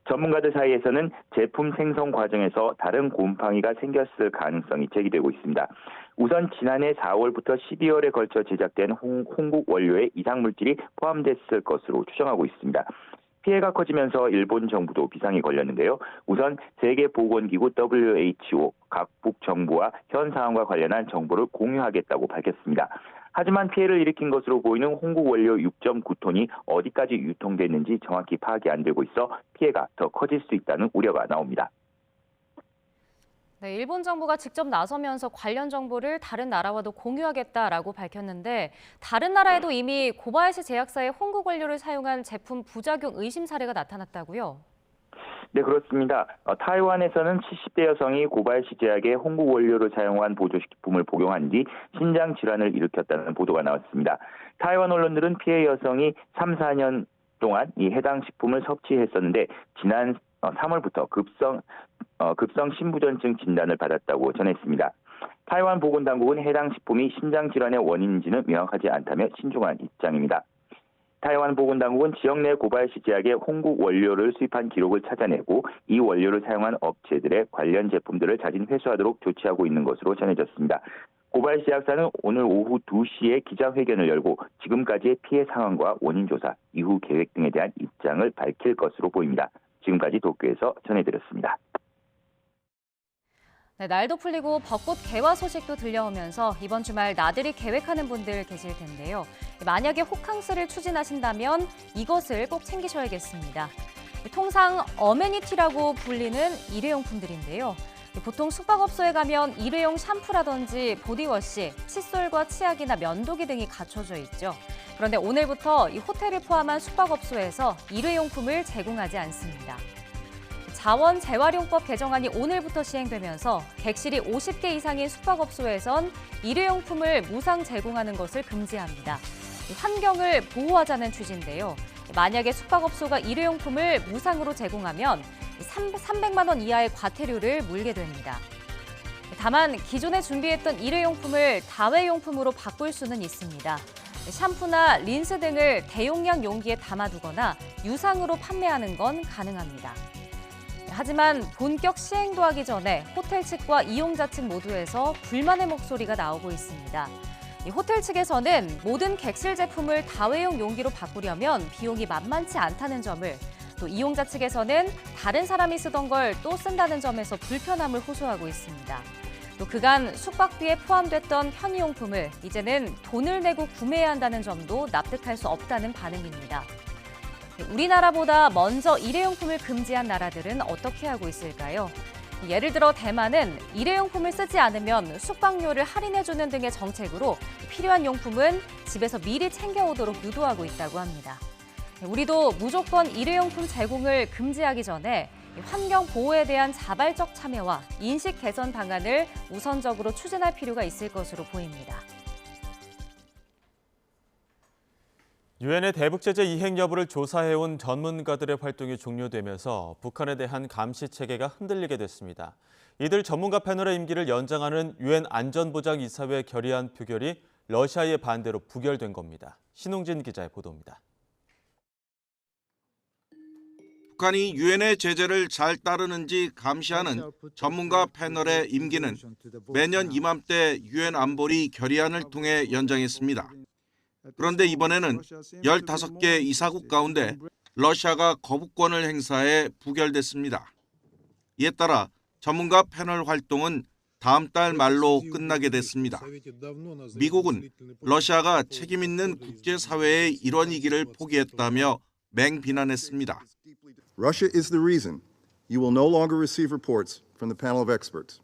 Z: 전문가들 사이에서는 제품 생성 과정에서 다른 곰팡이가 생겼을 가능성이 제기되고 있습니다. 우선 지난해 4월부터 12월에 걸쳐 제작된 홍국 원료에 이상물질이 포함됐을 것으로 추정하고 있습니다. 피해가 커지면서 일본 정부도 비상이 걸렸는데요. 우선 세계보건기구 WHO, 각국 정부와 현 상황과 관련한 정보를 공유하겠다고 밝혔습니다. 하지만 피해를 일으킨 것으로 보이는 홍국 원료 6.9톤이 어디까지 유통됐는지 정확히 파악이 안 되고 있어 피해가 더 커질 수 있다는 우려가 나옵니다.
B: 네, 일본 정부가 직접 나서면서 관련 정보를 다른 나라와도 공유하겠다라고 밝혔는데 다른 나라에도 이미 고바야시 제약사의 홍국 원료를 사용한 제품 부작용 의심 사례가 나타났다고요?
Z: 네, 그렇습니다. 타이완에서는 70대 여성이 고바야시 제약의 홍국 원료를 사용한 보조식품을 복용한 뒤 신장 질환을 일으켰다는 보도가 나왔습니다. 타이완 언론들은 피해 여성이 3, 4년 동안 이 해당 식품을 섭취했었는데 지난 3월부터 급성 심부전증 진단을 받았다고 전했습니다. 타이완 보건당국은 해당 식품이 심장 질환의 원인인지는 명확하지 않다며 신중한 입장입니다. 타이완 보건당국은 지역 내 고바야시 제약의 홍국 원료를 수입한 기록을 찾아내고 이 원료를 사용한 업체들의 관련 제품들을 자진 회수하도록 조치하고 있는 것으로 전해졌습니다. 고바야시 제약사는 오늘 오후 2시에 기자회견을 열고 지금까지의 피해 상황과 원인 조사, 이후 계획 등에 대한 입장을 밝힐 것으로 보입니다. 지금까지 도쿄에서 전해드렸습니다.
B: 네, 날도 풀리고 벚꽃 개화 소식도 들려오면서 이번 주말 나들이 계획하는 분들 계실 텐데요. 만약에 호캉스를 추진하신다면 이것을 꼭 챙기셔야겠습니다. 통상 어메니티라고 불리는 일회용품들인데요. 보통 숙박업소에 가면 일회용 샴푸라든지 보디워시, 칫솔과 치약이나 면도기 등이 갖춰져 있죠. 그런데 오늘부터 이 호텔을 포함한 숙박업소에서 일회용품을 제공하지 않습니다. 자원 재활용법 개정안이 오늘부터 시행되면서 객실이 50개 이상인 숙박업소에선 일회용품을 무상 제공하는 것을 금지합니다. 환경을 보호하자는 취지인데요. 만약에 숙박업소가 일회용품을 무상으로 제공하면 300만 원 이하의 과태료를 물게 됩니다. 다만 기존에 준비했던 일회용품을 다회용품으로 바꿀 수는 있습니다. 샴푸나 린스 등을 대용량 용기에 담아두거나 유상으로 판매하는 건 가능합니다. 하지만 본격 시행도 하기 전에 호텔 측과 이용자 측 모두에서 불만의 목소리가 나오고 있습니다. 호텔 측에서는 모든 객실 제품을 다회용 용기로 바꾸려면 비용이 만만치 않다는 점을, 또 이용자 측에서는 다른 사람이 쓰던 걸 또 쓴다는 점에서 불편함을 호소하고 있습니다. 또 그간 숙박비에 포함됐던 편의용품을 이제는 돈을 내고 구매해야 한다는 점도 납득할 수 없다는 반응입니다. 우리나라보다 먼저 일회용품을 금지한 나라들은 어떻게 하고 있을까요? 예를 들어 대만은 일회용품을 쓰지 않으면 숙박료를 할인해주는 등의 정책으로 필요한 용품은 집에서 미리 챙겨오도록 유도하고 있다고 합니다. 우리도 무조건 일회용품 제공을 금지하기 전에 환경 보호에 대한 자발적 참여와 인식 개선 방안을 우선적으로 추진할 필요가 있을 것으로 보입니다.
A: 유엔의 대북 제재 이행 여부를 조사해온 전문가들의 활동이 종료되면서 북한에 대한 감시 체계가 흔들리게 됐습니다. 이들 전문가 패널의 임기를 연장하는 유엔 안전보장이사회 결의안 표결이 러시아의 반대로 부결된 겁니다. 신웅진 기자의 보도입니다.
I: 북한이 유엔의 제재를 잘 따르는지 감시하는 전문가 패널의 임기는 매년 이맘때 유엔 안보리 결의안을 통해 연장했습니다. 그런데 이번에는 15개 이사국 가운데 러시아가 거부권을 행사해 부결됐습니다. 이에 따라 전문가 패널 활동은 다음 달 말로 끝나게 됐습니다. 미국은 러시아가 책임 있는 국제사회의 일원이기를 포기했다며 맹비난했습니다.
J: Russia is the reason you will no longer receive reports from the panel of experts.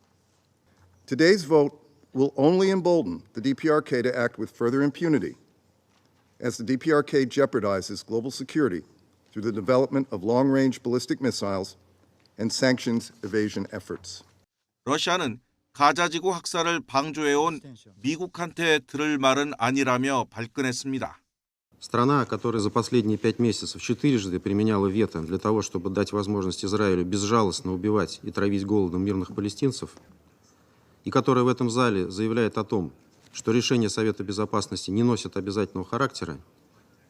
J: Today's vote will only embolden the DPRK to act with further impunity, as the DPRK jeopardizes global security through the development of long-range ballistic missiles and sanctions evasion efforts.
I: 러시아는 가자지구 학살을 방조해온 미국한테 들을 말은 아니라며 발끈했습니다.
K: Страна, которая за последние 5 месяцев 4-жды применяла вето для того, чтобы дать возможность Израилю безжалостно убивать и травить голодом мирных палестинцев, и которая в этом зале заявляет о том, что решения Совета Безопасности не носят обязательного характера,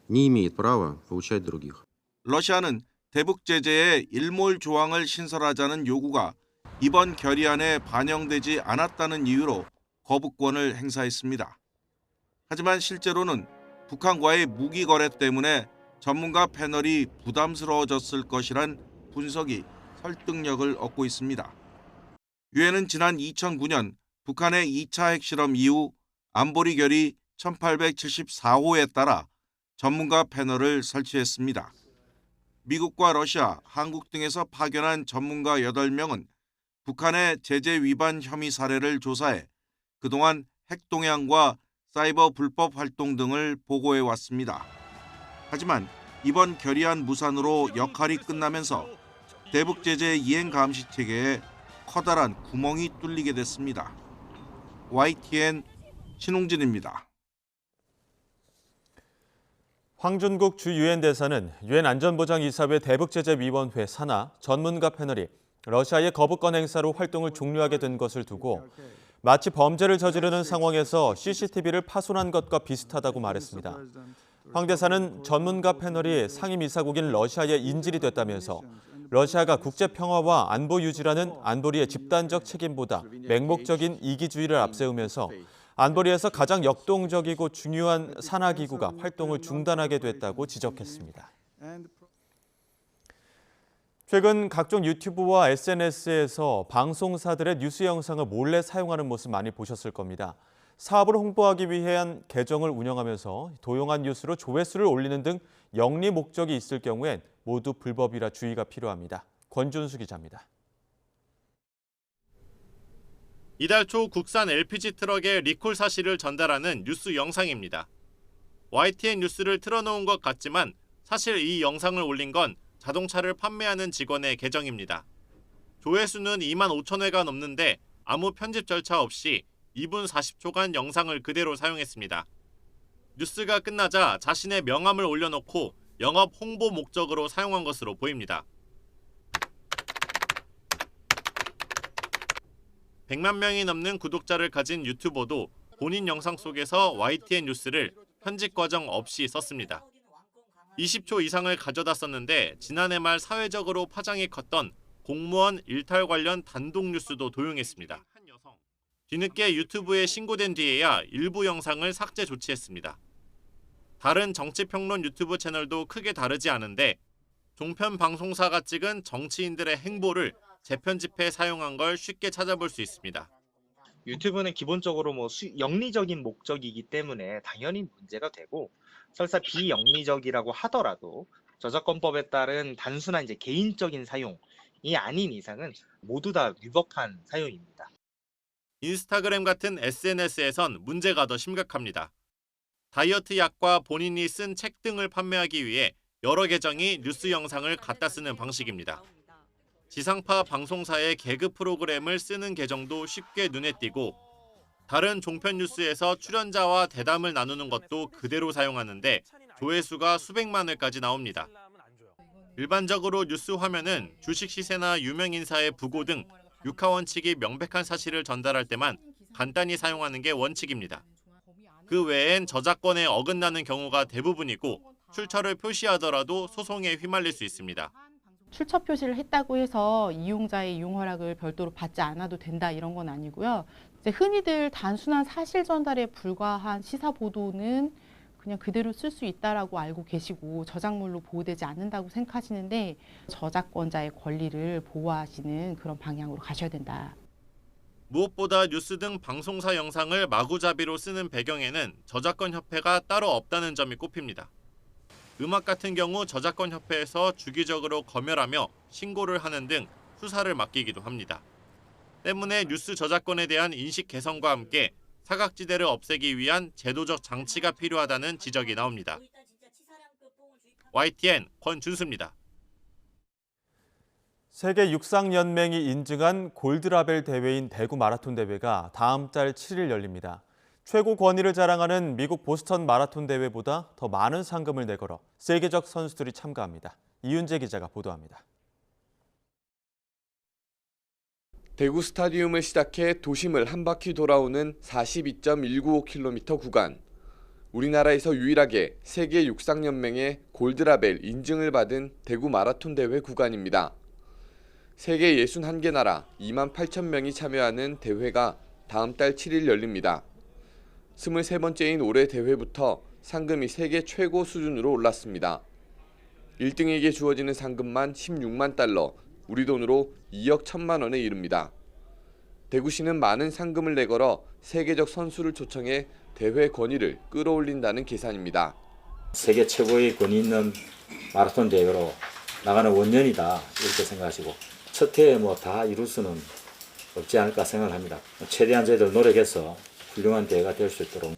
K: не имеет права поучать других.
I: 러시아는 대북 제재에 일몰 조항을 신설하자는 요구가 이번 결의안에 반영되지 않았다는 이유로 거부권을 행사했습니다. 하지만 실제로는 북한과의 무기 거래 때문에 전문가 패널이 부담스러워졌을 것이란 분석이 설득력을 얻고 있습니다. 유엔은 지난 2009년 북한의 2차 핵실험 이후 안보리 결의 1874호에 따라 전문가 패널을 설치했습니다. 미국과 러시아, 한국 등에서 파견한 전문가 8명은 북한의 제재 위반 혐의 사례를 조사해 그동안 핵 동향과 사이버 불법 활동 등을 보고해 왔습니다. 하지만 이번 결의안 무산으로 역할이 끝나면서 대북 제재 이행 감시 체계에 커다란 구멍이 뚫리게 됐습니다. YTN 신웅진입니다.
A: 황준국 주 유엔 대사는 유엔 안전보장이사회 대북제재위원회 산하 전문가 패널이 러시아의 거부권 행사로 활동을 종료하게 된 것을 두고 마치 범죄를 저지르는 상황에서 CCTV를 파손한 것과 비슷하다고 말했습니다. 황 대사는 전문가 패널이 상임이사국인 러시아에 인질이 됐다면서 러시아가 국제평화와 안보 유지라는 안보리의 집단적 책임보다 맹목적인 이기주의를 앞세우면서 안보리에서 가장 역동적이고 중요한 산하기구가 활동을 중단하게 됐다고 지적했습니다. 최근 각종 유튜브와 SNS에서 방송사들의 뉴스 영상을 몰래 사용하는 모습 많이 보셨을 겁니다. 사업을 홍보하기 위한 계정을 운영하면서 도용한 뉴스로 조회수를 올리는 등 영리 목적이 있을 경우엔 모두 불법이라 주의가 필요합니다. 권준수 기자입니다.
H: 이달 초 국산 LPG 트럭의 리콜 사실을 전달하는 뉴스 영상입니다. YTN 뉴스를 틀어놓은 것 같지만 사실 이 영상을 올린 건 자동차를 판매하는 직원의 계정입니다. 조회수는 2만 5천 회가 넘는데 아무 편집 절차 없이 2분 40초간 영상을 그대로 사용했습니다. 뉴스가 끝나자 자신의 명함을 올려놓고 영업 홍보 목적으로 사용한 것으로 보입니다. 100만 명이 넘는 구독자를 가진 유튜버도 본인 영상 속에서 YTN 뉴스를 편집 과정 없이 썼습니다. 20초 이상을 가져다 썼는데 지난해 말 사회적으로 파장이 컸던 공무원 일탈 관련 단독 뉴스도 도용했습니다. 뒤늦게 유튜브에 신고된 뒤에야 일부 영상을 삭제 조치했습니다. 다른 정치평론 유튜브 채널도 크게 다르지 않은데 종편 방송사가 찍은 정치인들의 행보를 재편집해 사용한 걸 쉽게 찾아볼 수 있습니다.
L: 유튜브는 기본적으로 영리적인 목적이기 때문에 당연히 문제가 되고 설사 비영리적이라고 하더라도 저작권법에 따른 단순한 개인적인 사용이 아닌 이상은 모두 다 위법한 사용입니다.
H: 인스타그램 같은 SNS에선 문제가 더 심각합니다. 다이어트 약과 본인이 쓴 책 등을 판매하기 위해 여러 계정이 뉴스 영상을 갖다 쓰는 방식입니다. 지상파 방송사의 개그 프로그램을 쓰는 계정도 쉽게 눈에 띄고 다른 종편 뉴스에서 출연자와 대담을 나누는 것도 그대로 사용하는데 조회수가 수백만 회까지 나옵니다. 일반적으로 뉴스 화면은 주식 시세나 유명 인사의 부고 등 육하 원칙이 명백한 사실을 전달할 때만 간단히 사용하는 게 원칙입니다. 그 외엔 저작권에 어긋나는 경우가 대부분이고 출처를 표시하더라도 소송에 휘말릴 수 있습니다.
N: 출처 표시를 했다고 해서 이용자의 이용 허락을 별도로 받지 않아도 된다 이런 건 아니고요. 이제 흔히들 단순한 사실 전달에 불과한 시사 보도는 그냥 그대로 쓸 수 있다라고 알고 계시고 저작물로 보호되지 않는다고 생각하시는데 저작권자의 권리를 보호하시는 그런 방향으로 가셔야 된다.
H: 무엇보다 뉴스 등 방송사 영상을 마구잡이로 쓰는 배경에는 저작권 협회가 따로 없다는 점이 꼽힙니다. 음악 같은 경우 저작권 협회에서 주기적으로 검열하며 신고를 하는 등 수사를 맡기기도 합니다. 때문에 뉴스 저작권에 대한 인식 개선과 함께 사각지대를 없애기 위한 제도적 장치가 필요하다는 지적이 나옵니다. YTN 권준수입니다.
A: 세계 육상연맹이 인증한 골드라벨 대회인 대구 마라톤 대회가 다음 달 7일 열립니다. 최고 권위를 자랑하는 미국 보스턴 마라톤 대회보다 더 많은 상금을 내걸어 세계적 선수들이 참가합니다. 이윤재 기자가 보도합니다.
O: 대구 스타디움을 시작해 도심을 한 바퀴 돌아오는 42.195km 구간. 우리나라에서 유일하게 세계 육상연맹의 골드라벨 인증을 받은 대구 마라톤 대회 구간입니다. 세계 61개 나라 28,000명이 참여하는 대회가 다음 달 7일 열립니다. 23번째인 올해 대회부터 상금이 세계 최고 수준으로 올랐습니다. 1등에게 주어지는 상금만 16만 달러, 우리 돈으로 2억 1천만 원에 이릅니다. 대구시는 많은 상금을 내걸어 세계적 선수를 초청해 대회 권위를 끌어올린다는 계산입니다.
P: 세계 최고의 권위 있는 마라톤 대회로 나가는 원년이다 이렇게 생각하시고 첫 해에 다 이룰 수는 없지 않을까 생각합니다. 최대한 저희들 노력해서 훌륭한 대회가 될 수 있도록.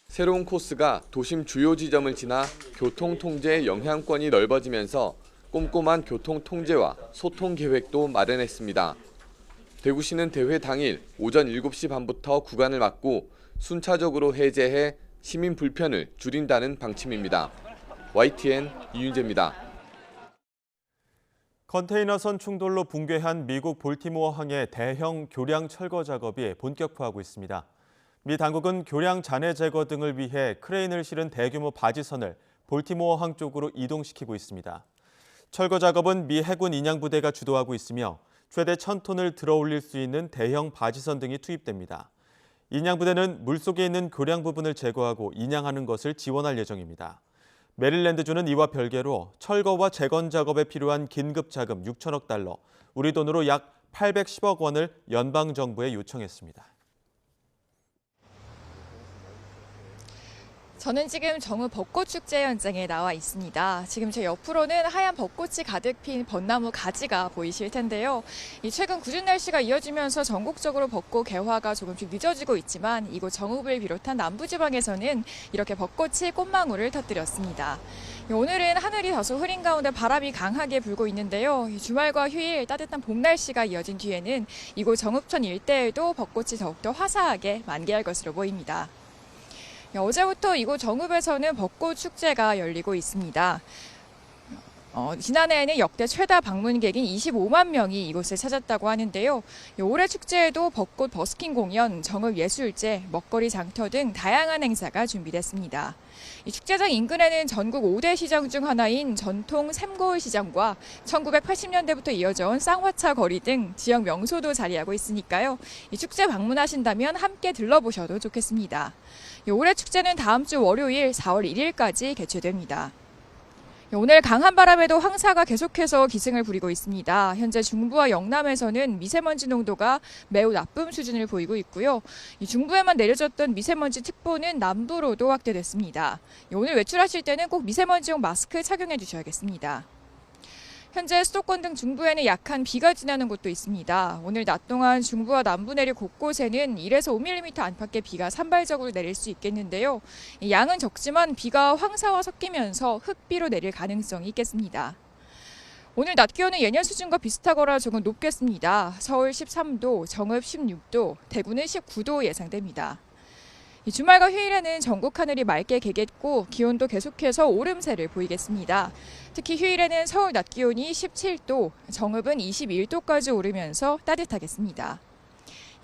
O: 새로운 코스가 도심 주요 지점을 지나 교통 통제의 영향권이 넓어지면서 꼼꼼한 교통 통제와 소통 계획도 마련했습니다. 대구시는 대회 당일 오전 7시 반부터 구간을 막고 순차적으로 해제해 시민 불편을 줄인다는 방침입니다. YTN 이윤재입니다.
A: 컨테이너선 충돌로 붕괴한 미국 볼티모어항의 대형 교량 철거 작업이 본격화하고 있습니다. 미 당국은 교량 잔해 제거 등을 위해 크레인을 실은 대규모 바지선을 볼티모어항 쪽으로 이동시키고 있습니다. 철거 작업은 미 해군 인양부대가 주도하고 있으며 최대 1,000톤을 들어올릴 수 있는 대형 바지선 등이 투입됩니다. 인양부대는 물속에 있는 교량 부분을 제거하고 인양하는 것을 지원할 예정입니다. 메릴랜드주는 이와 별개로 철거와 재건 작업에 필요한 긴급 자금 6천억 달러, 우리 돈으로 약 810억 원을 연방정부에 요청했습니다.
C: 저는 지금 정읍 벚꽃축제 현장에 나와 있습니다. 지금 제 옆으로는 하얀 벚꽃이 가득 핀 벚나무 가지가 보이실 텐데요. 최근 궂은 날씨가 이어지면서 전국적으로 벚꽃 개화가 조금씩 늦어지고 있지만 이곳 정읍을 비롯한 남부지방에서는 이렇게 벚꽃이 꽃망울을 터뜨렸습니다. 오늘은 하늘이 다소 흐린 가운데 바람이 강하게 불고 있는데요. 주말과 휴일 따뜻한 봄 날씨가 이어진 뒤에는 이곳 정읍천 일대에도 벚꽃이 더욱더 화사하게 만개할 것으로 보입니다. 어제부터 이곳 정읍에서는 벚꽃 축제가 열리고 있습니다. 지난해에는 역대 최다 방문객인 25만 명이 이곳을 찾았다고 하는데요. 올해 축제에도 벚꽃 버스킹 공연, 정읍 예술제, 먹거리 장터 등 다양한 행사가 준비됐습니다. 이 축제장 인근에는 전국 5대 시장 중 하나인 전통 샘거울 시장과 1980년대부터 이어져온 쌍화차 거리 등 지역 명소도 자리하고 있으니까요. 이 축제 방문하신다면 함께 들러보셔도 좋겠습니다. 올해 축제는 다음 주 월요일 4월 1일까지 개최됩니다. 오늘 강한 바람에도 황사가 계속해서 기승을 부리고 있습니다. 현재 중부와 영남에서는 미세먼지 농도가 매우 나쁨 수준을 보이고 있고요. 중부에만 내려졌던 미세먼지 특보는 남부로도 확대됐습니다. 오늘 외출하실 때는 꼭 미세먼지용 마스크 착용해 주셔야겠습니다. 현재 수도권 등 중부에는 약한 비가 지나는 곳도 있습니다. 오늘 낮 동안 중부와 남부 내륙 곳곳에는 1에서 5mm 안팎의 비가 산발적으로 내릴 수 있겠는데요. 양은 적지만 비가 황사와 섞이면서 흙비로 내릴 가능성이 있겠습니다. 오늘 낮 기온은 예년 수준과 비슷하거나 조금 높겠습니다. 서울 13도, 정읍 16도, 대구는 19도 예상됩니다. 주말과 휴일에는 전국 하늘이 맑게 개겠고 기온도 계속해서 오름세를 보이겠습니다. 특히 휴일에는 서울 낮 기온이 17도, 정읍은 21도까지 오르면서 따뜻하겠습니다.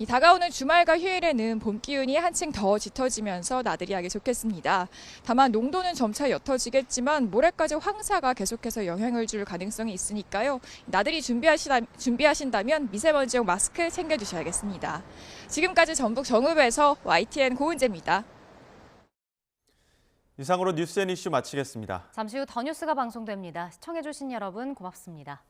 C: 다가오는 주말과 휴일에는 봄 기운이 한층 더 짙어지면서 나들이 하기 좋겠습니다. 다만 농도는 점차 옅어지겠지만 모레까지 황사가 계속해서 영향을 줄 가능성이 있으니까요. 나들이 준비하신다면 미세먼지용 마스크 챙겨주셔야겠습니다. 지금까지 전북 정읍에서 YTN 고은재입니다.
A: 이상으로 뉴스앤이슈 마치겠습니다.
B: 잠시 후 더 뉴스가 방송됩니다. 시청해주신 여러분 고맙습니다.